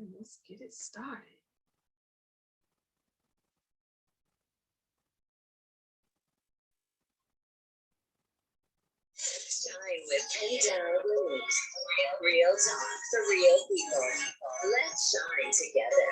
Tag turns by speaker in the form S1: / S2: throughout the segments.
S1: right, let's get it started.
S2: Shine with Kendell Lenice. Real talk for real people. Let's shine together.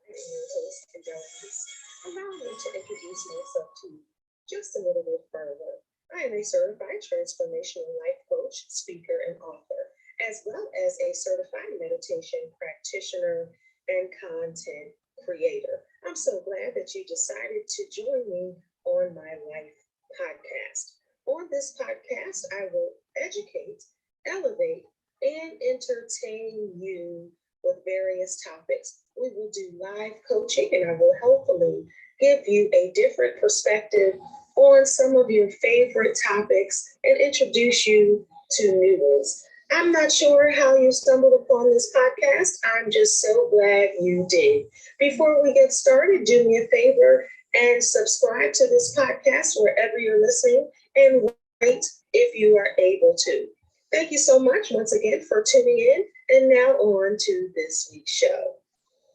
S2: I'm your host, Kendell Lenice. Allow me to introduce myself to you just a little bit further. I am a certified transformational life coach, speaker, and author, as well as a certified meditation practitioner and content creator. I'm so glad that you decided to join me on my life podcast. On this podcast, I will educate, elevate, and entertain you with various topics. We will do live coaching, and I will hopefully give you a different perspective on some of your favorite topics and introduce you to new ones. I'm not sure how you stumbled upon this podcast. I'm just so glad you did. Before we get started, do me a favor and subscribe to this podcast wherever you're listening, and rate if you are able to. Thank you so much once again for tuning in. And now on to this week's show.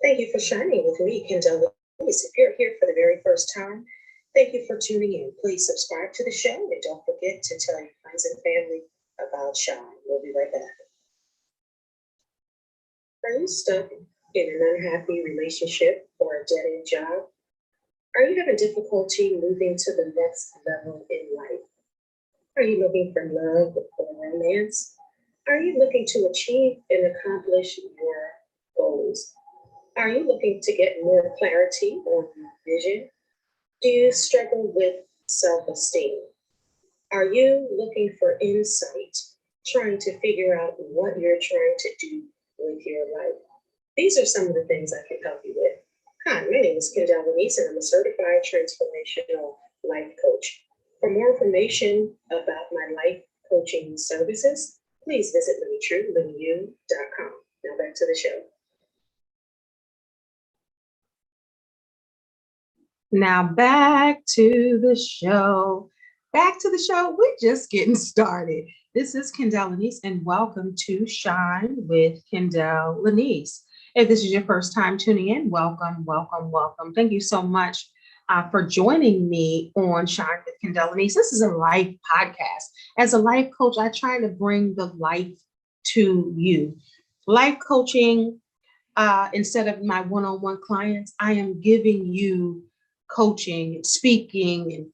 S2: Thank you for shining with me, Kendell Lenice. If you're here for the very first time, thank you for tuning in. Please subscribe to the show and don't forget to tell your friends and family about Shine. We'll be right back. Are you stuck in an unhappy relationship or a dead-end job? Are you having difficulty moving to the next level in life? Are you looking for love or romance? Are you looking to achieve and accomplish your goals? Are you looking to get more clarity on your vision? Do you struggle with self-esteem? Are you looking for insight, trying to figure out what you're trying to do with your life? These are some of the things I can help you with. Hi, my name is Kendell Lenice, and I'm a certified transformational life coach. For more information about my life coaching services, please visit LeniTrueLeniU.com. Now back to the show.
S1: Now back to the show. Back to the show. We're just getting started. This is Kendell Lenice, and welcome to Shine with Kendell Lenice. If this is your first time tuning in, welcome, welcome, welcome. Thank you so much for joining me on Shine with Kendell Lenice. This is a life podcast. As a life coach, I try to bring the life to you. Life coaching, instead of my one-on-one clients, I am giving you coaching and speaking and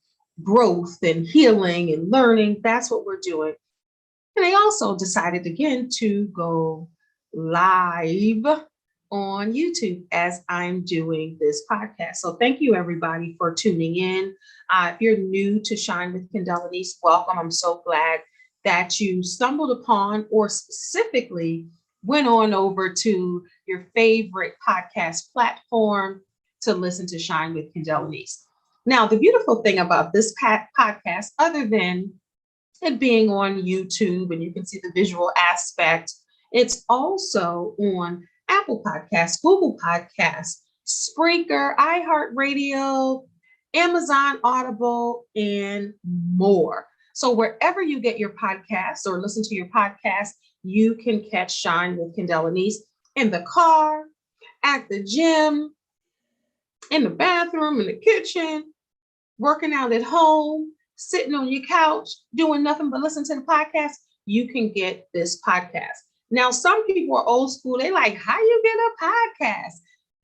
S1: growth and healing and learning. That's what we're doing. And I also decided again to go live on YouTube as I'm doing this podcast. So thank you everybody for tuning in. If you're new to Shine with Kendell Lenice, welcome. I'm so glad that you stumbled upon or specifically went on over to your favorite podcast platform to listen to Shine with Kendell Lenice. Now, the beautiful thing about this podcast, other than it being on YouTube and you can see the visual aspect, it's also on Apple Podcasts, Google Podcasts, Spreaker, iHeartRadio, Amazon Audible, and more. So wherever you get your podcasts or listen to your podcast, you can catch Shine with Kendell Lenice in the car, at the gym, in the bathroom, in the kitchen, working out at home, sitting on your couch, doing nothing but listen to the podcast. You can get this podcast. Now, some people are old school. They like, how you get a podcast?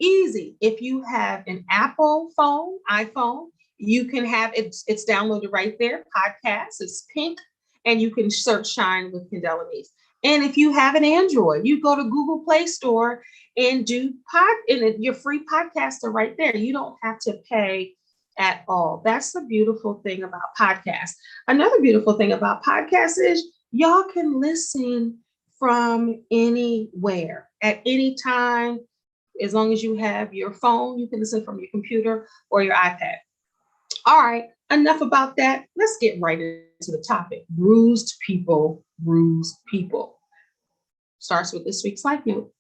S1: Easy. If you have an Apple phone, iPhone, you can have it. It's downloaded right there. Podcast. It's pink, and you can search Shine with Kendell Lenice. And if you have an Android, you go to Google Play Store and do your free podcasts are right there. You don't have to pay at all. That's the beautiful thing about podcasts. Another beautiful thing about podcasts is y'all can listen from anywhere at any time. As long as you have your phone, you can listen from your computer or your iPad. All right, enough about that. Let's get right into the topic. Bruised people, bruise people. Starts with this week's life note.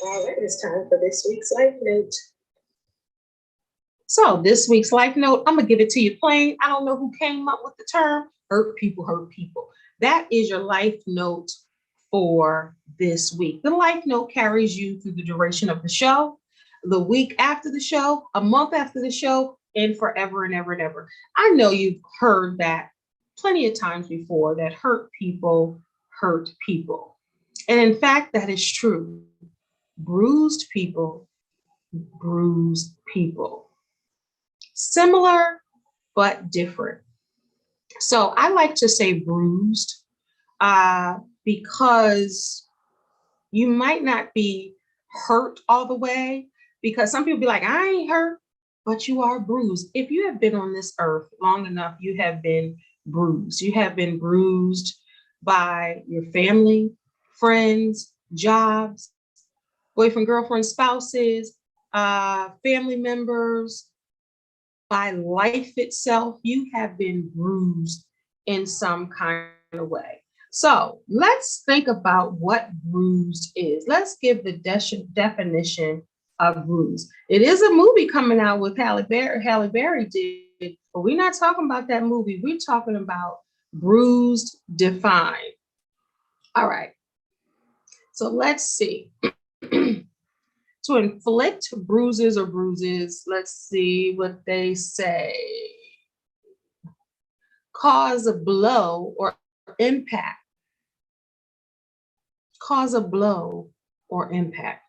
S2: All right, it is time for this week's Life Note.
S1: So this week's Life Note, I'm going to give it to you plain. I don't know who came up with the term, hurt people, hurt people. That is your Life Note for this week. The Life Note carries you through the duration of the show, the week after the show, a month after the show, and forever and ever and ever. I know you've heard that plenty of times before, that hurt people hurt people. And in fact, that is true. Bruised people bruise people. Similar, but different. So I like to say bruised because you might not be hurt all the way, because some people be like, I ain't hurt, but you are bruised. If you have been on this earth long enough, you have been bruised. You have been bruised by your family, friends, jobs, boyfriend, girlfriend, spouses, family members, by life itself. You have been bruised in some kind of way. So let's think about what bruised is. Let's give the definition of bruised. It is a movie coming out with Halle Berry did, but we're not talking about that movie. We're talking about Bruised Defined. All right. So let's see. To inflict bruises or bruises, let's see what they say. Cause a blow or impact. Cause a blow or impact.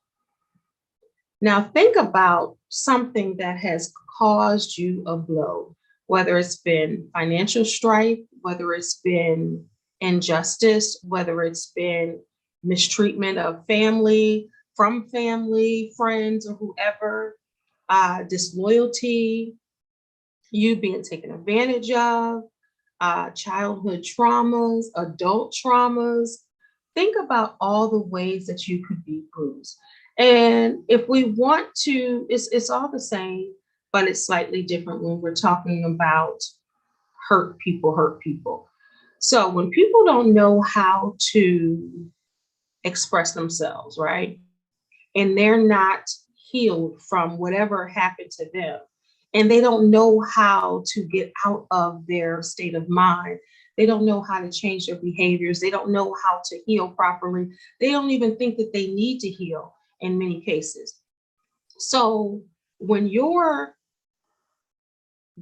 S1: Now think about something that has caused you a blow, whether it's been financial strife, whether it's been injustice, whether it's been mistreatment of family, from family, friends, or whoever, disloyalty, you being taken advantage of, childhood traumas, adult traumas. Think about all the ways that you could be bruised. And if we want to, it's all the same, but it's slightly different when we're talking about hurt people, hurt people. So when people don't know how to express themselves, right? And they're not healed from whatever happened to them, and they don't know how to get out of their state of mind. They don't know how to change their behaviors. They don't know how to heal properly. They don't even think that they need to heal in many cases. So when you're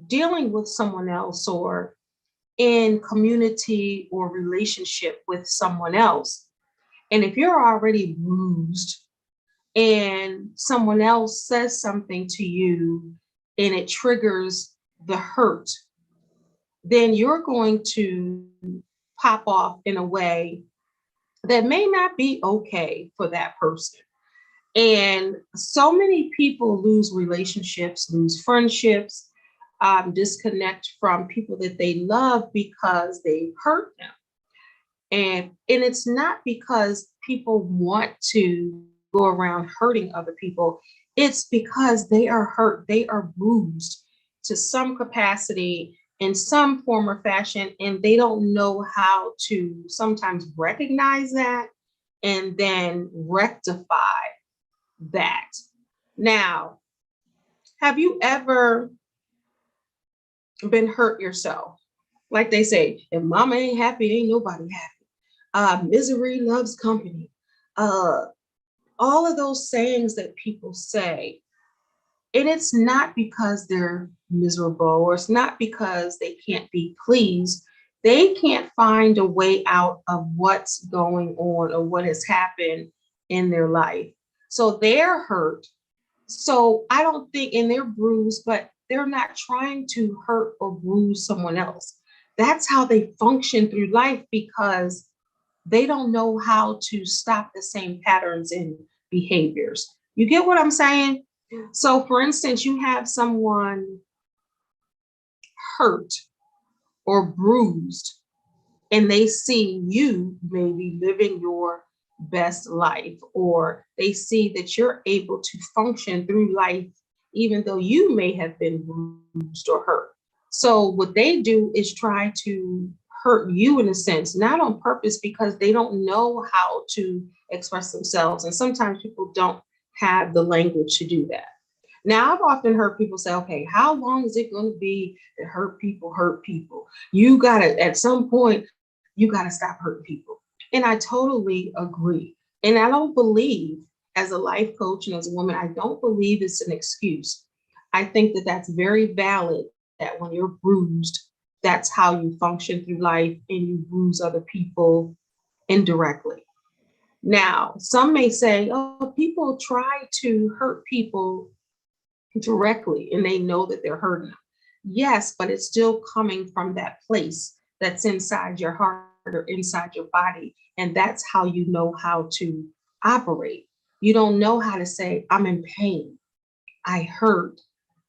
S1: dealing with someone else or in community or relationship with someone else, and if you're already bruised and someone else says something to you and it triggers the hurt, then you're going to pop off in a way that may not be okay for that person. And so many people lose relationships, lose friendships, disconnect from people that they love because they hurt them. And it's not because people want to go around hurting other people. It's because they are hurt. They are bruised to some capacity in some form or fashion, and they don't know how to sometimes recognize that and then rectify that. Now, have you ever been hurt yourself? Like they say, if mama ain't happy, ain't nobody happy. Misery loves company. All of those sayings that people say, and it's not because they're miserable, or it's not because they can't be pleased. They can't find a way out of what's going on or what has happened in their life. So they're hurt. So I don't think, and they're bruised, but they're not trying to hurt or bruise someone else. That's how they function through life, because they don't know how to stop the same patterns and behaviors. You get what I'm saying? So for instance, you have someone hurt or bruised, and they see you maybe living your best life, or they see that you're able to function through life, even though you may have been bruised or hurt. So what they do is try to hurt you in a sense, not on purpose, because they don't know how to express themselves. And sometimes people don't have the language to do that. Now, I've often heard people say, okay, how long is it going to be that hurt people hurt people? You got to, at some point, you got to stop hurting people. And I totally agree. And I don't believe, as a life coach and as a woman, I don't believe it's an excuse. I think that that's very valid, that when you're bruised, that's how you function through life and you bruise other people indirectly. Now, some may say, oh, people try to hurt people directly and they know that they're hurting them. Yes, but it's still coming from that place that's inside your heart or inside your body. And that's how you know how to operate. You don't know how to say, I'm in pain, I hurt,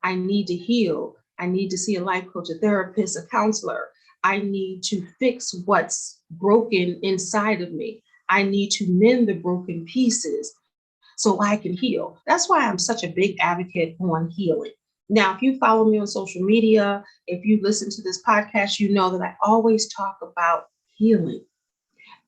S1: I need to heal, I need to see a life coach, a therapist, a counselor. I need to fix what's broken inside of me. I need to mend the broken pieces so I can heal. That's why I'm such a big advocate on healing. Now, if you follow me on social media, if you listen to this podcast, you know that I always talk about healing.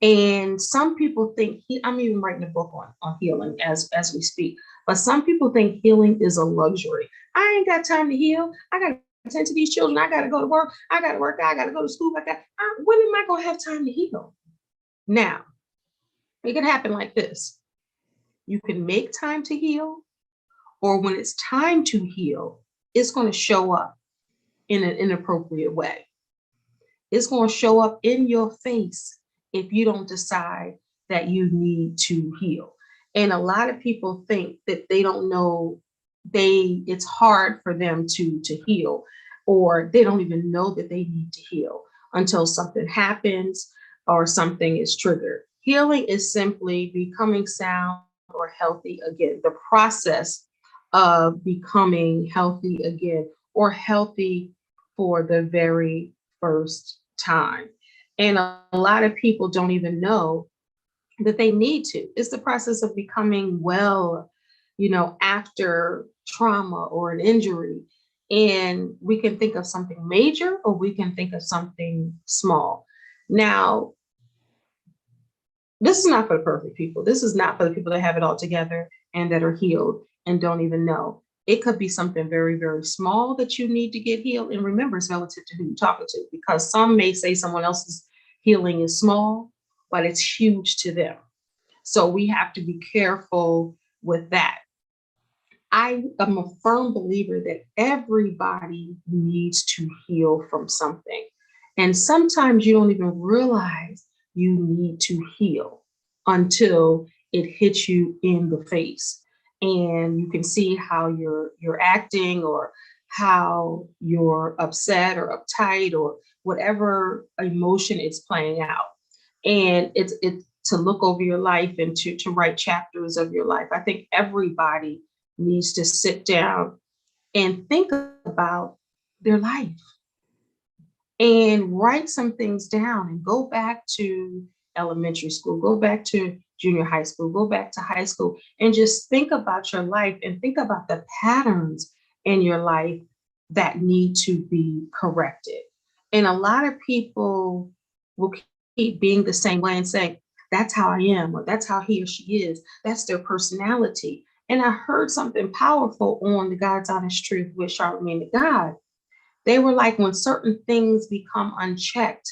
S1: And some people think, I'm even writing a book on healing as we speak, but some people think healing is a luxury. I ain't got time to heal. I got to attend to these children. I got to go to work. I got to work. I got to go to school. When am I going to have time to heal? Now, it can happen like this. You can make time to heal, or when it's time to heal, it's going to show up in an inappropriate way. It's going to show up in your face if you don't decide that you need to heal. And a lot of people think that they don't know, it's hard for them to heal, or they don't even know that they need to heal until something happens or something is triggered. Healing is simply becoming sound or healthy again. The process of becoming healthy again, or healthy for the very first time. And a lot of people don't even know that they need to. It's the process of becoming well, after trauma or an injury. And we can think of something major or we can think of something small. Now, this is not for the perfect people. This is not for the people that have it all together and that are healed and don't even know. It could be something very, very small that you need to get healed. And remember, it's relative to who you're talking to, because some may say someone else's healing is small, but it's huge to them. So we have to be careful with that. I am a firm believer that everybody needs to heal from something. And sometimes you don't even realize you need to heal until it hits you in the face. And you can see how you're acting, or how you're upset or uptight, or whatever emotion is playing out. And it's to look over your life and to write chapters of your life. I think everybody needs to sit down and think about their life and write some things down, and go back to elementary school, go back to junior high school, go back to high school, and just think about your life and think about the patterns in your life that need to be corrected. And a lot of people will keep being the same way and say, that's how I am, or that's how he or she is. That's their personality. And I heard something powerful on the God's Honest Truth with Charlamagne the God. They were like, when certain things become unchecked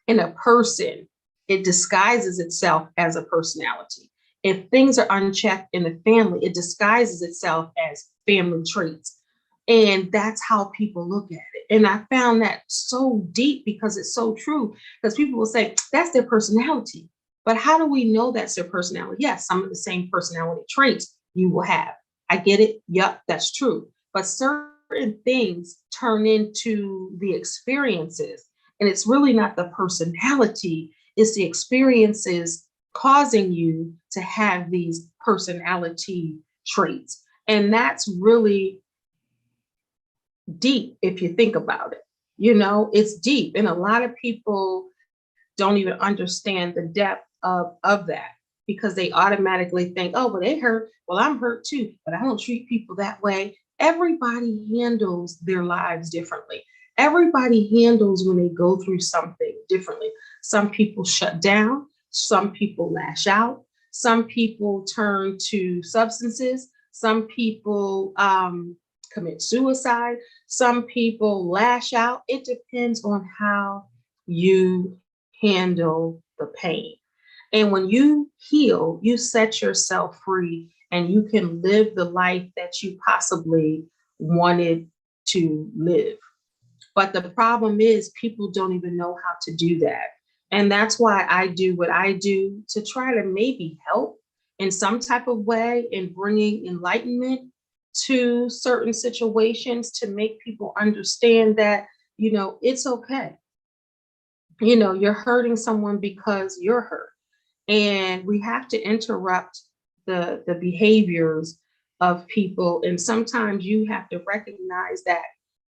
S1: in a person, it disguises itself as a personality. If things are unchecked in the family, it disguises itself as family traits. And that's how people look at it. And I found that so deep, because it's so true. Because people will say, that's their personality. But how do we know that's their personality? Yes, some of the same personality traits you will have. I get it. Yep, that's true. But certain things turn into the experiences. And it's really not the personality, it's the experiences causing you to have these personality traits. And that's really deep if you think about it. It's deep. And a lot of people don't even understand the depth of that, because they automatically think, oh, well, they hurt. Well, I'm hurt too, but I don't treat people that way. Everybody handles their lives differently. Everybody handles when they go through something differently. Some people shut down. Some people lash out. Some people turn to substances. Some people commit suicide. Some people lash out. It depends on how you handle the pain. And when you heal, you set yourself free and you can live the life that you possibly wanted to live. But the problem is people don't even know how to do that. And that's why I do what I do, to try to maybe help in some type of way in bringing enlightenment to certain situations, to make people understand that, it's okay. You're hurting someone because you're hurt. And we have to interrupt the behaviors of people. And sometimes you have to recognize that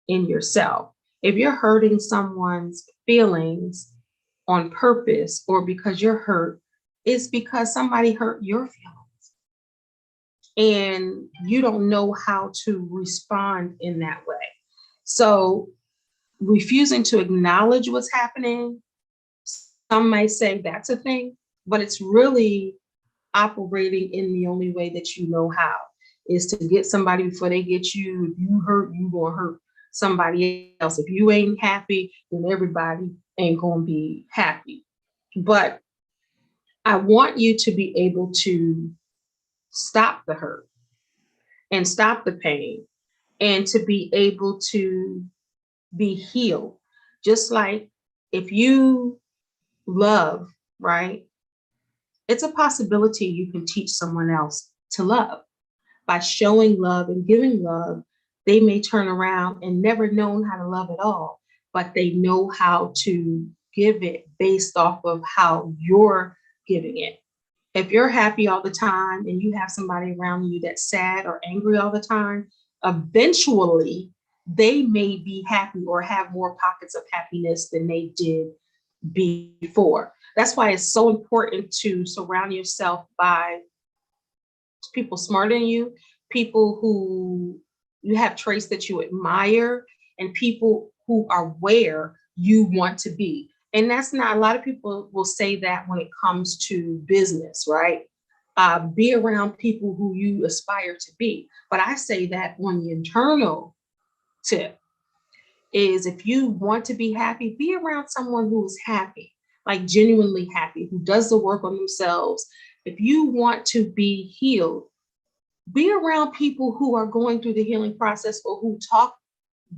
S1: in yourself. If you're hurting someone's feelings on purpose or because you're hurt, it's because somebody hurt your feelings. And you don't know how to respond in that way. So refusing to acknowledge what's happening, some might say that's a thing, but it's really operating in the only way that you know how, is to get somebody before they get you. If you hurt, you gonna hurt somebody else. If you ain't happy, then everybody ain't gonna be happy. But I want you to be able to stop the hurt and stop the pain, and to be able to be healed. Just like if you love, right? It's a possibility you can teach someone else to love. By showing love and giving love, they may turn around and never known how to love at all, but they know how to give it based off of how you're giving it. If you're happy all the time and you have somebody around you that's sad or angry all the time, eventually they may be happy or have more pockets of happiness than they did before. That's why it's so important to surround yourself by people smarter than you, people who you have traits that you admire, and people who are where you want to be. And that's not, a lot of people will say that when it comes to business, right? Be around people who you aspire to be. But I say that on the internal tip is, if you want to be happy, be around someone who is happy, like genuinely happy, who does the work on themselves. If you want to be healed, be around people who are going through the healing process or who talk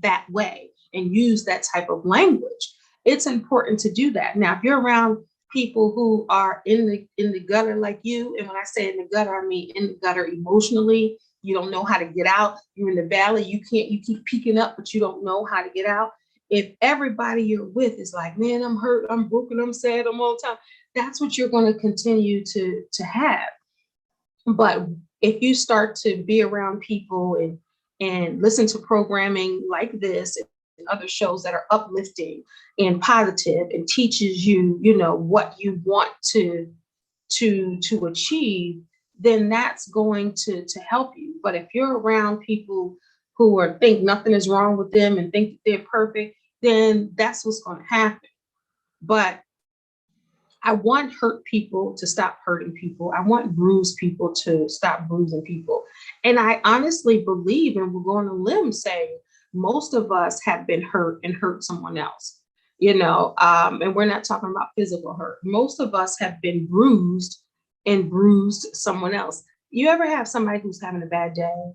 S1: that way and use that type of language. It's important to do that. Now, if you're around people who are in the gutter like you, and when I say in the gutter, I mean in the gutter emotionally, you don't know how to get out. You're in the valley, you keep peeking up, but you don't know how to get out. If everybody you're with is like, man, I'm hurt, I'm broken, I'm sad, I'm all the time, that's what you're going to continue to have. But if you start to be around people and listen to programming like this and other shows that are uplifting and positive and teaches you, what you want to achieve, then that's going to help you. But if you're around people who think nothing is wrong with them and think that they're perfect, then that's what's going to happen. But I want hurt people to stop hurting people. I want bruised people to stop bruising people. And I honestly believe, and we're going on a limb saying, most of us have been hurt and hurt someone else, and we're not talking about physical hurt. Most of us have been bruised and bruised someone else. You ever have somebody who's having a bad day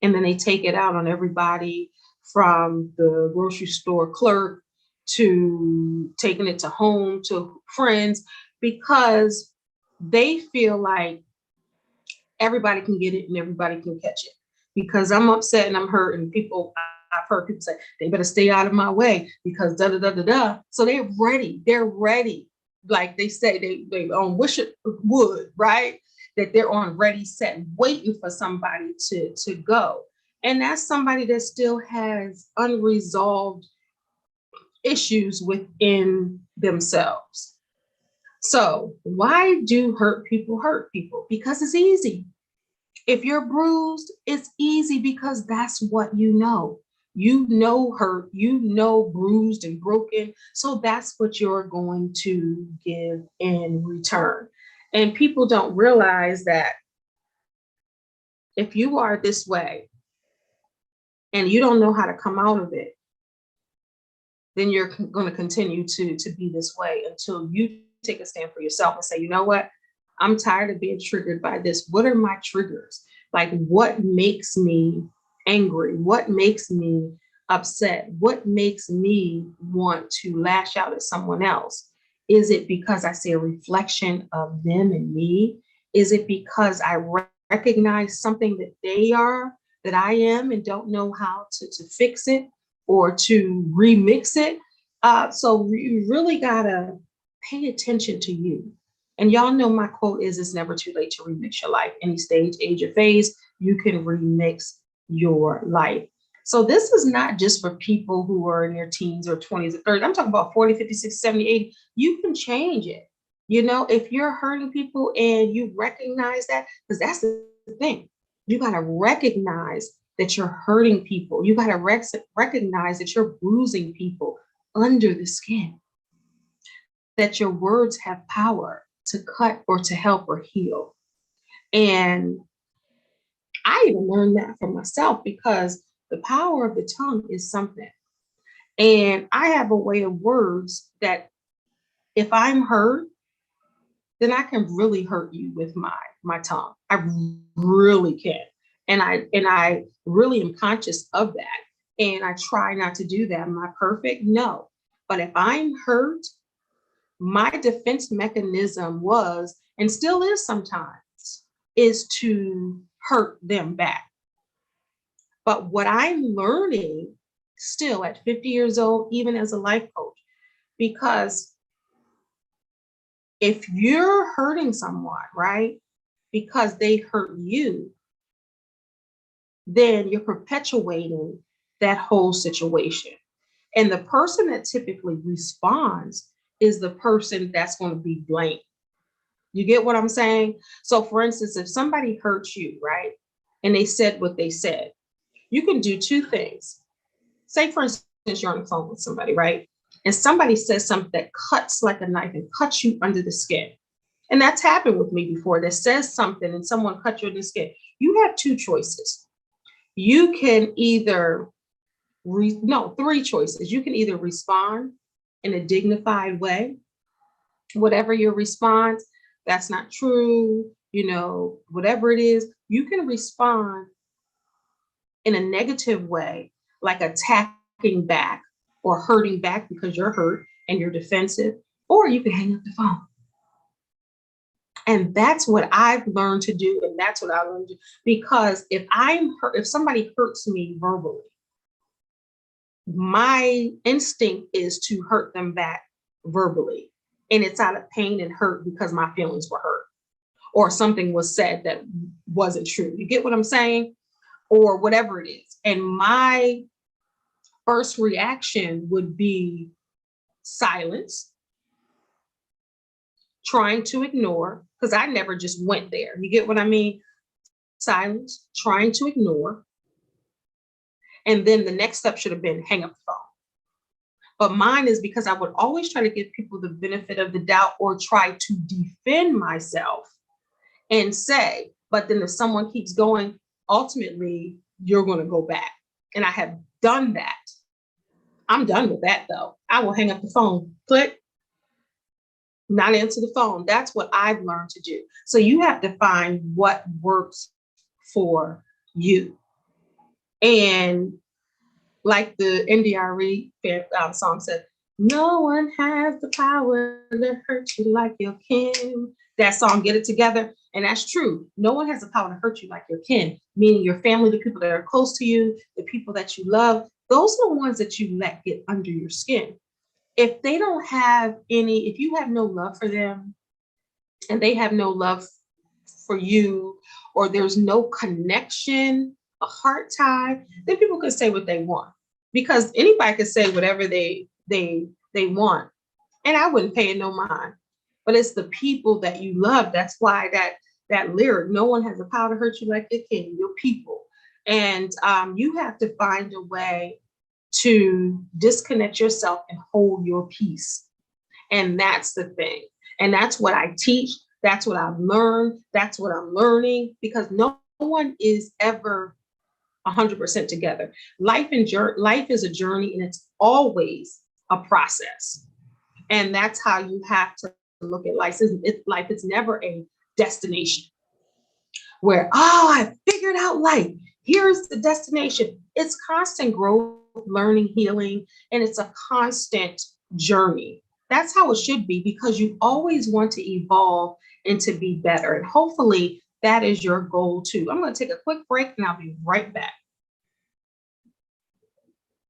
S1: and then they take it out on everybody, from the grocery store clerk to taking it to home, to friends, because they feel like everybody can get it and everybody can catch it. Because I'm upset and I'm hurt, and I've heard people say, they better stay out of my way because da da da da da. So they're ready. Like they say, they on wish it would, right? That they're on ready, set, waiting for somebody to go. And that's somebody that still has unresolved issues within themselves. So why do hurt people hurt people? Because it's easy. If you're bruised, it's easy because that's what you know. You know hurt, bruised and broken. So that's what you're going to give in return. And people don't realize that if you are this way and you don't know how to come out of it, then you're going to continue to be this way until you take a stand for yourself and say, you know what? I'm tired of being triggered by this. What are my triggers? Like, what makes me angry? What makes me upset? What makes me want to lash out at someone else? Is it because I see a reflection of them and me? Is it because I recognize something that they are, that I am, and don't know how to fix it or to remix it? So you really gotta pay attention to you. And y'all know my quote is, it's never too late to remix your life. Any stage, age, or phase, you can remix your life. So this is not just for people who are in their teens or 20s or 30s. I'm talking about 40, 50, 60, 70, 80. You can change it. You know, if you're hurting people and you recognize that, because that's the thing. You got to recognize that you're hurting people. You got to recognize that you're bruising people under the skin, that your words have power to cut or to help or heal. And I even learned that for myself, because the power of the tongue is something. And I have a way of words that if I'm hurt, then I can really hurt you with my tongue. I really can. And I really am conscious of that. And I try not to do that. Am I perfect? No. But if I'm hurt, my defense mechanism was, and still is sometimes, is to hurt them back. But what I'm learning still at 50 years old, even as a life coach, because if you're hurting someone, right, because they hurt you, then you're perpetuating that whole situation. And the person that typically responds is the person that's going to be blamed. You get what I'm saying? So for instance, if somebody hurts you, right, and they said what they said, you can do two things. Say, for instance, you're on the phone with somebody, right? And somebody says something that cuts like a knife and cuts you under the skin. And that's happened with me before. That says something and someone cuts you under the skin. You have two choices. You can either, three choices. You can either respond in a dignified way, whatever your response, that's not true, whatever it is, you can respond in a negative way, like attacking back or hurting back because you're hurt and you're defensive, or you can hang up the phone. And that's what I've learned to do. And that's what I learned to do. Because if somebody hurts me verbally, my instinct is to hurt them back verbally. And it's out of pain and hurt because my feelings were hurt, or something was said that wasn't true. You get what I'm saying? Or whatever it is. And my first reaction would be silence, trying to ignore, because I never just went there. You get what I mean? Silence, trying to ignore. And then the next step should have been hang up the phone. But mine is because I would always try to give people the benefit of the doubt or try to defend myself and say, but then if someone keeps going, ultimately, you're going to go back. And I have done that. I'm done with that, though. I will hang up the phone, click, not answer the phone. That's what I've learned to do. So you have to find what works for you. And like the NDRE song said, no one has the power to hurt you like your kin. That song, Get It Together. And that's true. No one has the power to hurt you like your kin, meaning your family, the people that are close to you, the people that you love. Those are the ones that you let get under your skin. If they don't have if you have no love for them and they have no love for you, or there's no connection, a heart tie, then people can say what they want, because anybody can say whatever they want. And I wouldn't pay it no mind, but it's the people that you love. That's why that lyric, no one has the power to hurt you like your kin, your people. And you have to find a way to disconnect yourself and hold your peace. And that's the thing. And that's what I teach. That's what I've learned. That's what I'm learning, because no one is ever 100% together. Life is a journey, and it's always a process. And that's how you have to look at life. Life is never a destination where, oh, I figured out life. Here's the destination. It's constant growth, learning, healing, and it's a constant journey. That's how it should be, because you always want to evolve and to be better. And hopefully that is your goal too. I'm going to take a quick break and I'll be right back.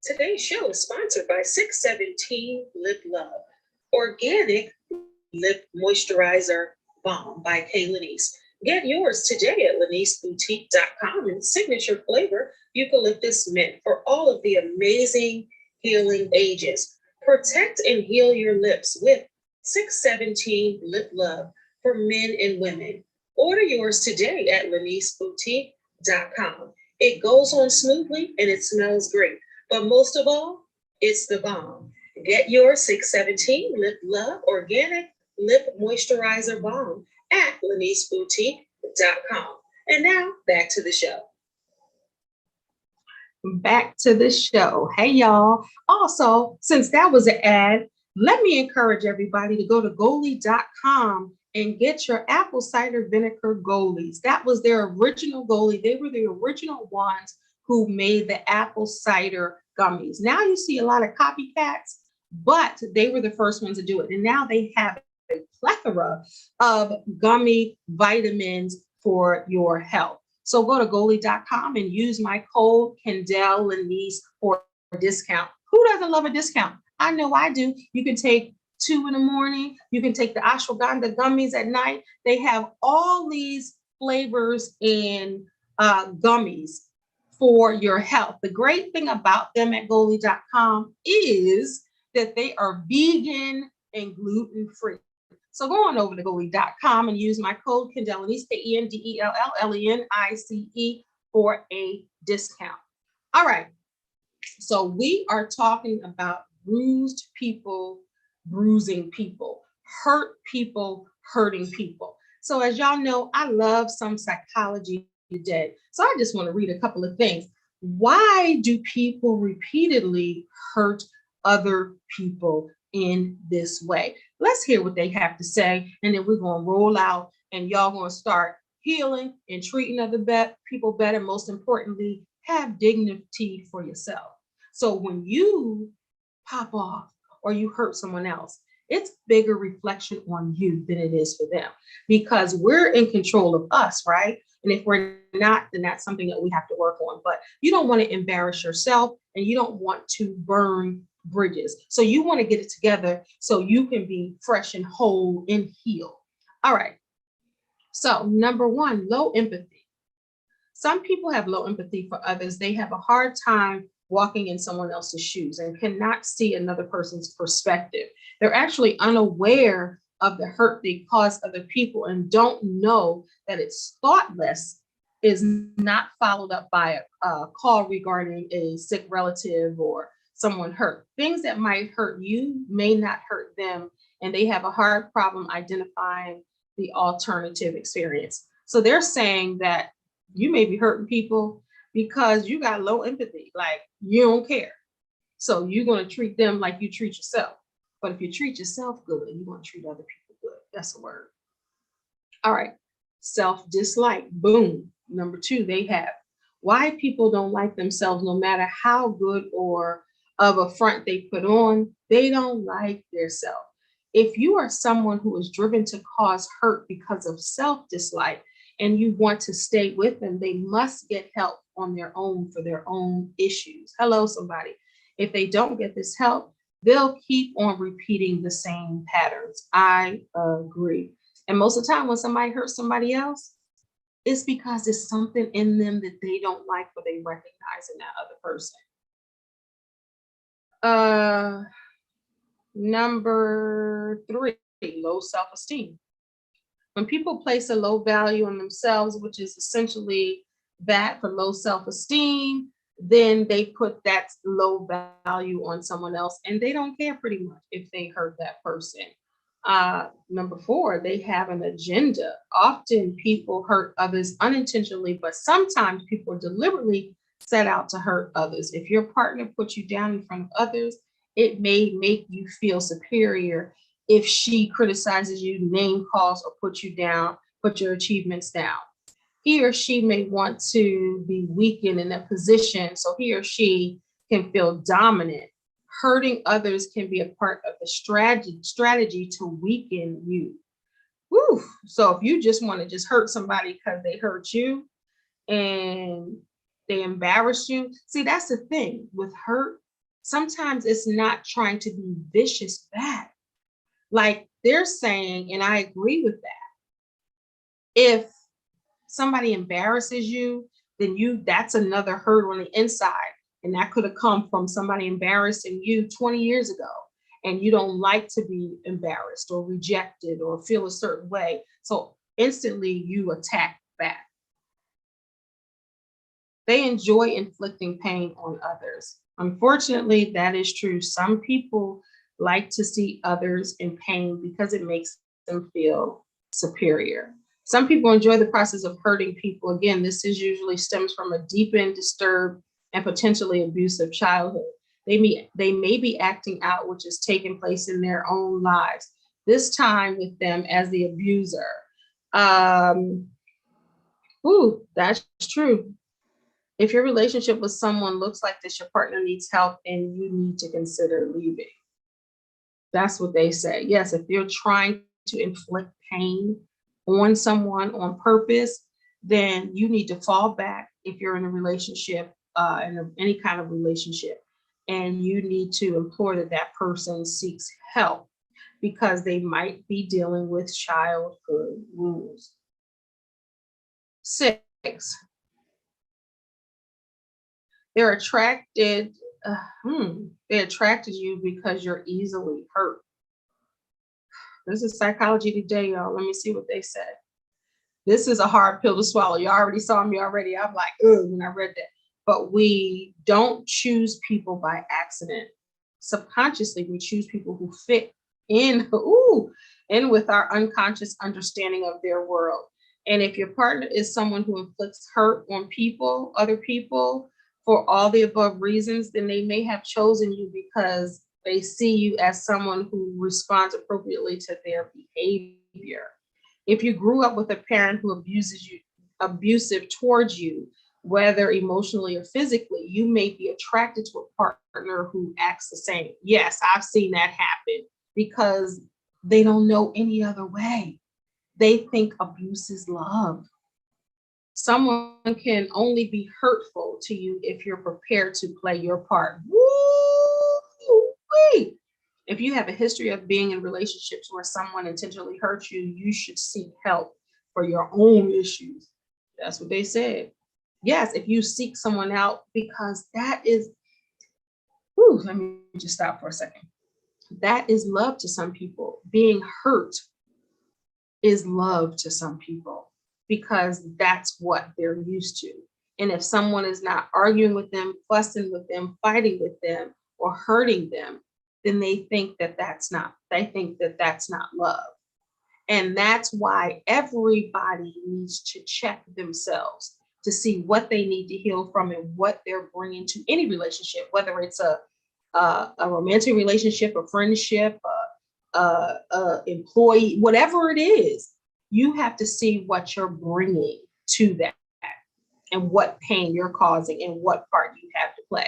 S2: Today's show is sponsored by 617 Lip Love, organic lip moisturizer balm by K.Lenice. Get yours today at LeniceBoutique.com in signature flavor eucalyptus mint for all of the amazing healing ages. Protect and heal your lips with 617 Lip Love for men and women. Order yours today at LeniceBoutique.com. It goes on smoothly and it smells great. But most of all, it's the bomb. Get your 617 Lip Love Organic Lip Moisturizer Balm at LeniceBoutique.com. And now back to the show.
S1: Back to the show. Hey, y'all. Also, since that was an ad, let me encourage everybody to go to Goalie.com and get your apple cider vinegar goalies. That was their original goalie. They were the original ones who made the apple cider gummies. Now you see a lot of copycats, but they were the first ones to do it. And now they have a plethora of gummy vitamins for your health. So go to Goalie.com and use my code Kendelllenice for a discount. Who doesn't love a discount? I know I do. You can take 2 in the morning. You can take the ashwagandha gummies at night. They have all these flavors in gummies for your health. The great thing about them at Goalie.com is that they are vegan and gluten-free. So go on over to Goalie.com and use my code Kendelllenice, Kendelllenice, for a discount. All right. So we are talking about bruised people, bruising people, hurt people, hurting people. So as y'all know, I love some psychology today. So I just want to read a couple of things. Why do people repeatedly hurt other people in this way? Let's hear what they have to say, and then we're going to roll out, and y'all going to start healing and treating other people better. Most importantly, have dignity for yourself. So when you pop off or you hurt someone else, it's bigger reflection on you than it is for them, because we're in control of us, right? And if we're not, then that's something that we have to work on. But you don't want to embarrass yourself, and you don't want to burn bridges. So you want to get it together so you can be fresh and whole and healed. All right. So number one, low empathy. Some people have low empathy for others. They have a hard time walking in someone else's shoes and cannot see another person's perspective. They're actually unaware of the hurt they cause other people and don't know that it's thoughtless is not followed up by a call regarding a sick relative or someone hurt. Things that might hurt you may not hurt them, and they have a hard problem identifying the alternative experience. So they're saying that you may be hurting people because you got low empathy, like you don't care. So you're going to treat them like you treat yourself. But if you treat yourself good, you're going to treat other people good. That's a word. All right. Self-dislike. Boom. Number two, they have why people don't like themselves, no matter how good or of a front they put on, they don't like their self. If you are someone who is driven to cause hurt because of self-dislike and you want to stay with them, they must get help on their own for their own issues. Hello, somebody. If they don't get this help, they'll keep on repeating the same patterns. I agree. And most of the time when somebody hurts somebody else, it's because there's something in them that they don't like or they recognize in that other person. Number three, low self-esteem. When people place a low value on themselves, which is essentially that for low self-esteem, then they put that low value on someone else, and they don't care pretty much if they hurt that person. Number 4, they have an agenda. Often people hurt others unintentionally, but sometimes people deliberately set out to hurt others. If your partner puts you down in front of others, it may make you feel superior if she criticizes you, name calls, or puts you down, put your achievements down. He or she may want to be weakened in that position so he or she can feel dominant. Hurting others can be a part of the strategy to weaken you. Woo. So if you just want to just hurt somebody because they hurt you and they embarrass you, see, that's the thing with hurt. Sometimes it's not trying to be vicious back. Like they're saying, and I agree with that. If somebody embarrasses you, then that's another hurt on the inside. And that could have come from somebody embarrassing you 20 years ago. And you don't like to be embarrassed or rejected or feel a certain way. So instantly you attack back. They enjoy inflicting pain on others. Unfortunately, that is true. Some people like to see others in pain because it makes them feel superior. Some people enjoy the process of hurting people. Again, this is usually stems from a deepened, disturbed, and potentially abusive childhood. They may be acting out which is taking place in their own lives, this time with them as the abuser. That's true. If your relationship with someone looks like this, your partner needs help and you need to consider leaving. That's what they say. Yes, if you're trying to inflict pain on someone on purpose, then you need to fall back if you're in a relationship, any kind of relationship, and you need to implore that person seeks help because they might be dealing with childhood wounds. 6, they're attracted to you because you're easily hurt. This is Psychology Today, y'all. Let me see what they said. This is a hard pill to swallow. You already saw me already. I'm like, ugh, when I read that. But we don't choose people by accident. Subconsciously, we choose people who fit in with our unconscious understanding of their world. And if your partner is someone who inflicts hurt on other people, for all the above reasons, then they may have chosen you because they see you as someone who responds appropriately to their behavior. If you grew up with a parent who abusive towards you, whether emotionally or physically, you may be attracted to a partner who acts the same. Yes, I've seen that happen because they don't know any other way. They think abuse is love. Someone can only be hurtful to you if you're prepared to play your part. Woo-wee. If you have a history of being in relationships where someone intentionally hurts you, you should seek help for your own issues. That's what they said. Yes, if you seek someone out, because that is, let me just stop for a second. That is love to some people. Being hurt is love to some people because that's what they're used to. And if someone is not arguing with them, fussing with them, fighting with them, or hurting them, then they think that that's not love. And that's why everybody needs to check themselves to see what they need to heal from and what they're bringing to any relationship, whether it's a romantic relationship, a friendship, employee, whatever it is. You have to see what you're bringing to that and what pain you're causing and what part you have to play.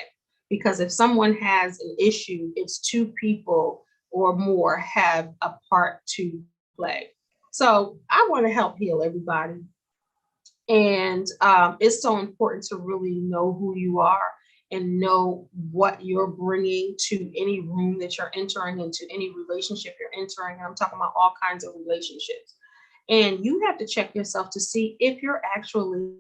S1: Because if someone has an issue, it's 2 people or more have a part to play. So I want to help heal everybody. And it's so important to really know who you are and know what you're bringing to any room that you're entering, into any relationship you're entering. I'm talking about all kinds of relationships. And you have to check yourself to see if you're actually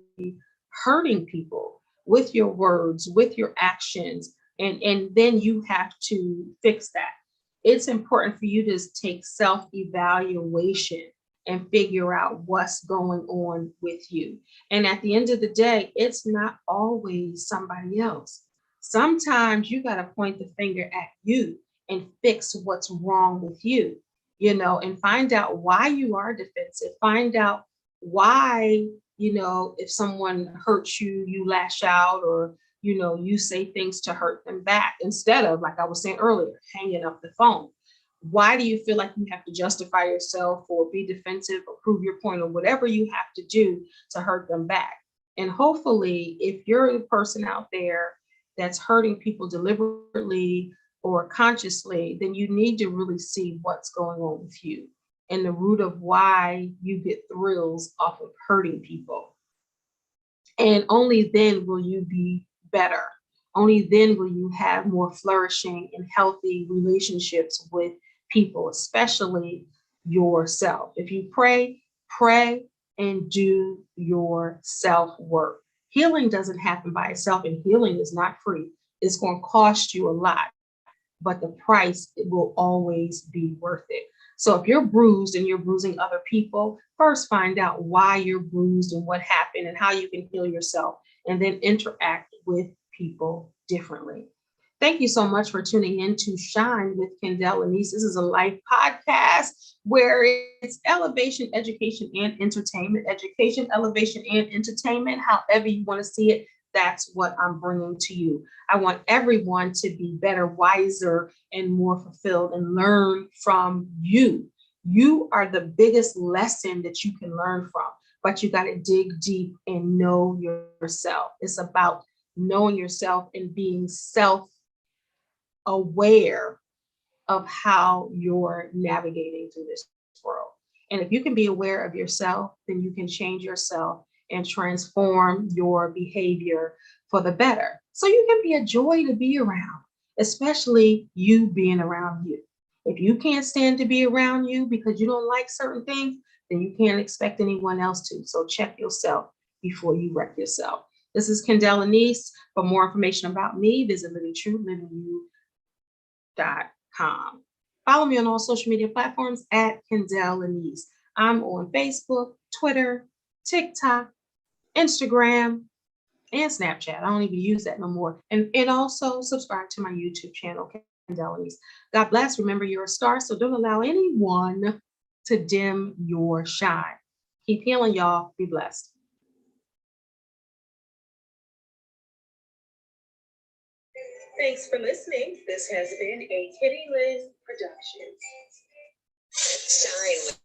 S1: hurting people with your words, with your actions, and then you have to fix that. It's important for you to take self-evaluation and figure out what's going on with you. And at the end of the day, it's not always somebody else. Sometimes you got to point the finger at you and fix what's wrong with you. and find out why you are defensive. Find out why, if someone hurts you, you lash out, or, you say things to hurt them back instead of, like I was saying earlier, hanging up the phone. Why do you feel like you have to justify yourself or be defensive or prove your point or whatever you have to do to hurt them back? And hopefully, if you're the person out there that's hurting people deliberately or consciously, then you need to really see what's going on with you and the root of why you get thrills off of hurting people. And only then will you be better. Only then will you have more flourishing and healthy relationships with people, especially yourself. If you pray and do your self work. Healing doesn't happen by itself, and healing is not free. It's going to cost you a lot, but the price will always be worth it. So if you're bruised and you're bruising other people, first find out why you're bruised and what happened and how you can heal yourself, and then interact with people differently. Thank you so much for tuning in to Shine with Kendell Lenice. This is a life podcast where it's elevation, education, and entertainment. Education, elevation, and entertainment, however you want to see it. That's what I'm bringing to you. I want everyone to be better, wiser, and more fulfilled and learn from you. You are the biggest lesson that you can learn from, but you got to dig deep and know yourself. It's about knowing yourself and being self-aware of how you're navigating through this world. And if you can be aware of yourself, then you can change yourself and transform your behavior for the better. So you can be a joy to be around, especially you being around you. If you can't stand to be around you because you don't like certain things, then you can't expect anyone else to. So check yourself before you wreck yourself. This is Kendell Lenice. For more information about me, visit livingtruelivingYou.com. Follow me on all social media platforms at Kendell Lenice. I'm on Facebook, Twitter, TikTok, Instagram, and Snapchat. I don't even use that no more. And also subscribe to my YouTube channel, Kendell Lenice. God bless. Remember, you're a star, so don't allow anyone to dim your shine. Keep healing, y'all. Be blessed.
S2: Thanks for listening. This has been a K.Lenice production. Shine.